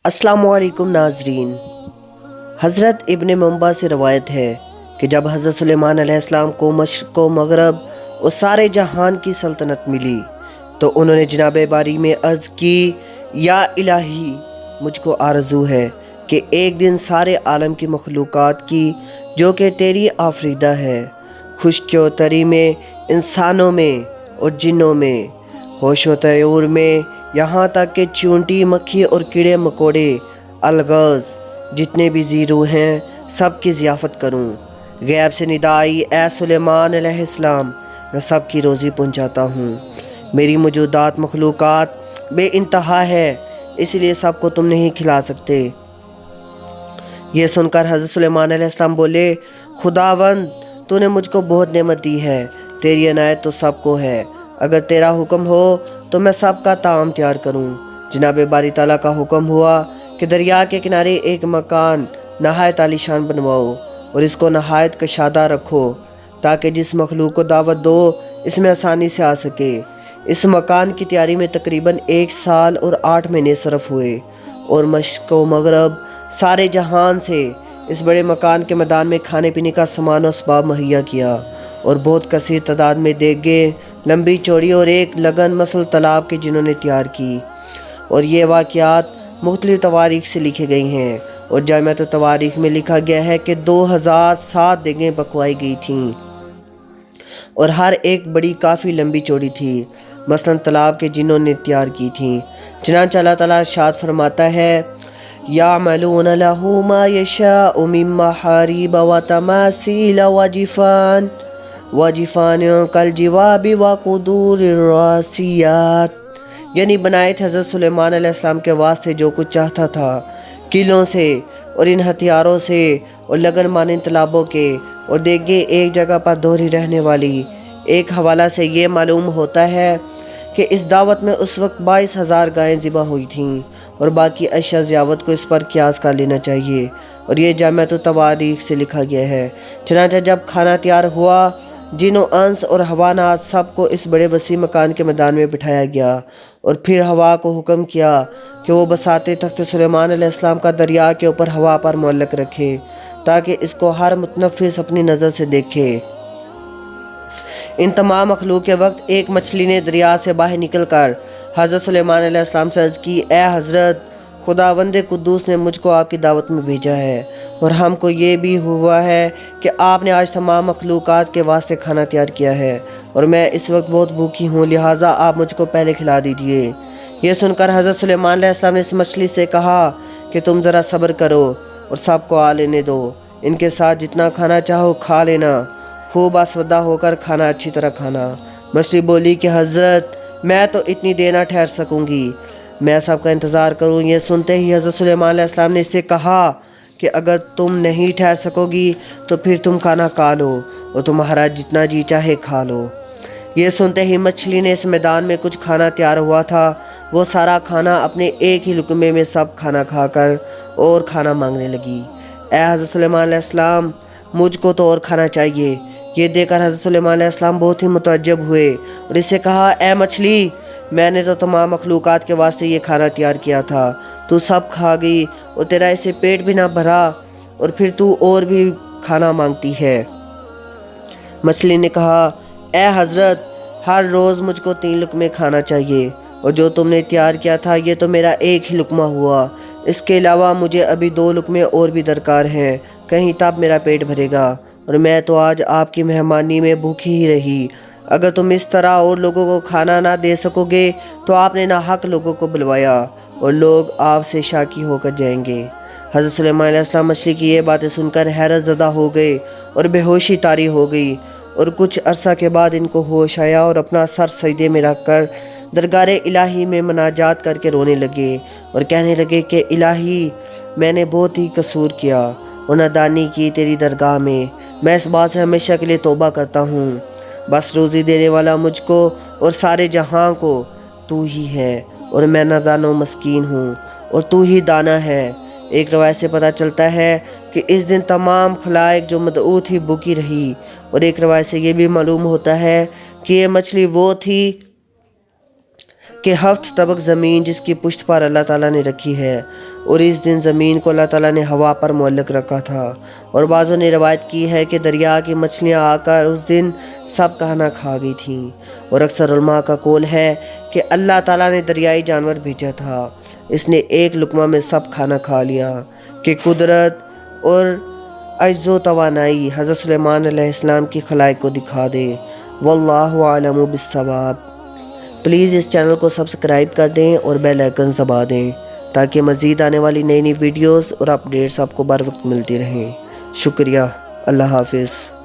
अस्सलामु अलैकुम नाजरीन। हज़रत इब्न मुंबा से रवायत है कि जब हज़रत सुलेमान अलैहिस्सलाम को मशरिक़ व मग़रब और सारे जहान की सल्तनत मिली तो उन्होंने जनाब बारी में अर्ज़ की, या इलाही, मुझको आरज़ू है कि एक दिन सारे आलम की मखलूक़ात की जो कि तेरी आफरीदा है, खुश्क व तरी में, इंसानों में और जिन्नों में, होश व तयूर में, यहाँ तक कि चूंटी, मक्खी और कीड़े मकोड़े, अलगज़, जितने भी ज़ीरू हैं, सब की ज़ियाफ़त करूँ। गैब से निदा आई, ए सुलेमान अलैहिस्सलाम, मैं सब की रोज़ी पहुँचाता हूँ। मेरी मौजूदात मखलूक़ात बे इंतहा है, इसलिए सबको तुम नहीं खिला सकते। ये सुनकर हज़रत सुलेमान अलैहिस्सलाम बोले, खुदावंद, तूने मुझको बहुत नेमत दी है, तेरी इनायत तो सबको है। अगर तेरा हुक्म हो तो मैं सबका ताम तैयार करूं। जनाब बारी ताला का हुक्म हुआ कि दरिया के किनारे एक मकान नहायत आलीशान बनवाओ और इसको नहायत कशादा रखो ताकि जिस मखलूक को दावत दो इसमें आसानी से आ सके। इस मकान की तैयारी में तकरीबन 1 साल और 8 महीने सरफ हुए और मशरिक़ व मग़रब सारे जहान से इस बड़े मकान के मैदान में खाने पीने का सामान और असबाब मुहैया किया और बहुत कसीर तादाद में देगे, लंबी चौड़ी और एक लगन मसल तालाब के जिन्होंने तैयार की। और ये वाक़यात मुख्तलिफ़ तवारीख से लिखे गई हैं और जामिअत तवारीख में लिखा गया है कि 2007 देगें पकवाई गई थीं और हर एक बड़ी काफ़ी लंबी चौड़ी थी, मसलन तालाब के जिन्होंने तैयार की थी। चनांचे अल्लाह ताला इरशाद फरमाता है, यामलून लहू मा यशाउ मिन महारिब व तमासील व जिफान कल जिवाबि व कुदूर रासियात। यानी बनाए थे हज़रत सुलेमान अलैहिस्सलाम के वास्ते जो कुछ चाहता था, किलों से और इन हथियारों से और लगन मानिंद तालाबों के, और देगे एक जगह पर दोहरी रहने वाली। एक हवाला से ये मालूम होता है कि इस दावत में उस वक्त 22,000 गायें ज़िबा हुई थीं और बाकी अशया ज़ियावत को इस पर क़ियास कर लेना चाहिए और ये जामिअत तवारीख से लिखा गया है। चनांचे जब खाना तैयार हुआ, जिनों अंस और हवानात सबको इस बड़े वसी मकान के मैदान में बिठाया गया और फिर हवा को हुक्म किया कि वो बसाते तख्त सुलेमान अलैहिस्सलाम का दरिया के ऊपर हवा पर मुअल्लक रखे ताकि इसको हर मुतनफ़िस अपनी नज़र से देखे। इन तमाम मखलूक के वक्त एक मछली ने दरिया से बाहर निकल कर हज़रत सुलेमान अलैहिस्सलाम से अर्ज़ की, ए हज़रत, खुदावंद कुद्दूस ने मुझको आपकी दावत में भेजा है और हमको ये भी हुआ है कि आपने आज तमाम मखलूक़ात के वास्ते खाना तैयार किया है और मैं इस वक्त बहुत भूखी हूँ, लिहाजा आप मुझको पहले खिला दीजिए। ये सुनकर हज़रत सुलेमान अलैहिस्सलाम ने इस मछली से कहा कि तुम ज़रा सब्र करो और सबको आ लेने दो, इनके साथ जितना खाना चाहो खा लेना, खूब आसवदा होकर खाना, अच्छी तरह खाना। मछली बोली कि हज़रत, मैं तो इतनी देर ना ठहर सकूँगी, मैं सबका इंतज़ार करूँ। ये सुनते ही हज़रत सुलेमान अलैहिस्सलाम ने इससे कहा कि अगर तुम नहीं ठहर सकोगी तो फिर तुम खाना खा लो और तुम्हारा जितना जी चाहे खा लो। ये सुनते ही मछली ने इस मैदान में कुछ खाना तैयार हुआ था वो सारा खाना अपने एक ही लुकमे में सब खाना खाकर और खाना मांगने लगी। ए हज़रत सुलेमान अलैहिस्सलाम, मुझको तो और खाना चाहिए। ये देखकर हज़रत सुलेमान अलैहिस्सलाम बहुत ही मुतअज्जब हुए और इससे कहा, ए मछली, मैंने तो तमाम मखलूक़ात के वास्ते ये खाना तैयार किया था, तू सब खा गई और तेरा इसे पेट भी ना भरा और फिर तू और भी खाना मांगती है। मछली ने कहा, ए हज़रत, हर रोज़ मुझको 3 लुकमे खाना चाहिए और जो तुमने तैयार किया था ये तो मेरा एक ही लुकमा हुआ, इसके अलावा मुझे अभी 2 लुकमे और भी दरकार हैं, कहीं तब मेरा पेट भरेगा और मैं तो आज आपकी मेहमानी में भूखी ही रही। अगर तुम इस तरह और लोगों को खाना ना दे सकोगे तो आपने ना हक लोगों को बुलवाया और लोग आपसे शाकी होकर जाएंगे। हज़रत सुलेमान अलैहिस्सलाम मछली की ये बातें सुनकर हैरत ज़दा हो गए और बेहोशी तारी हो गई और कुछ अरसा के बाद इनको होश आया और अपना सर सजदे में रख कर दरगाह इलाही में मनाजात करके रोने लगे और कहने लगे कि इलाही, मैंने बहुत ही कसूर किया और नादानी की तेरी दरगाह में। मैं इस बात से हमेशा के लिए तौबा करता हूँ, बस रोज़ी देने वाला मुझको और सारे जहां को तू ही है और मैं नादान व मस्कीन हूँ और तू ही दाना है। एक रवायत से पता चलता है कि इस दिन तमाम खलाइक जो मदऊ थी भूखी रही और एक रवायत से ये भी मालूम होता है कि ये मछली वो थी کہ 7 طبق زمین جس کی پشت پر اللہ تعالیٰ نے رکھی ہے، اور اس دن زمین کو اللہ تعالیٰ نے ہوا پر معلق رکھا تھا، اور بعضوں نے روایت کی ہے کہ دریا کی مچھلیاں آ کر اس دن سب کھانا کھا گئی تھیں، اور اکثر علماء کا قول ہے کہ اللہ تعالیٰ نے دریائی جانور بھیجا تھا، اس نے ایک لقمہ میں سب کھانا کھا لیا، کہ قدرت اور عجز و توانائی حضرت سلیمان علیہ السلام کی خلائق کو دکھا دے۔ واللہ عالم بالصواب۔ پلیز اس چینل کو سبسکرائب کر دیں اور بیل آئیکن دبا دیں تاکہ مزید آنے والی نئی ویڈیوز اور اپڈیٹس آپ کو بر وقت ملتی رہیں۔ شکریہ۔ اللہ حافظ۔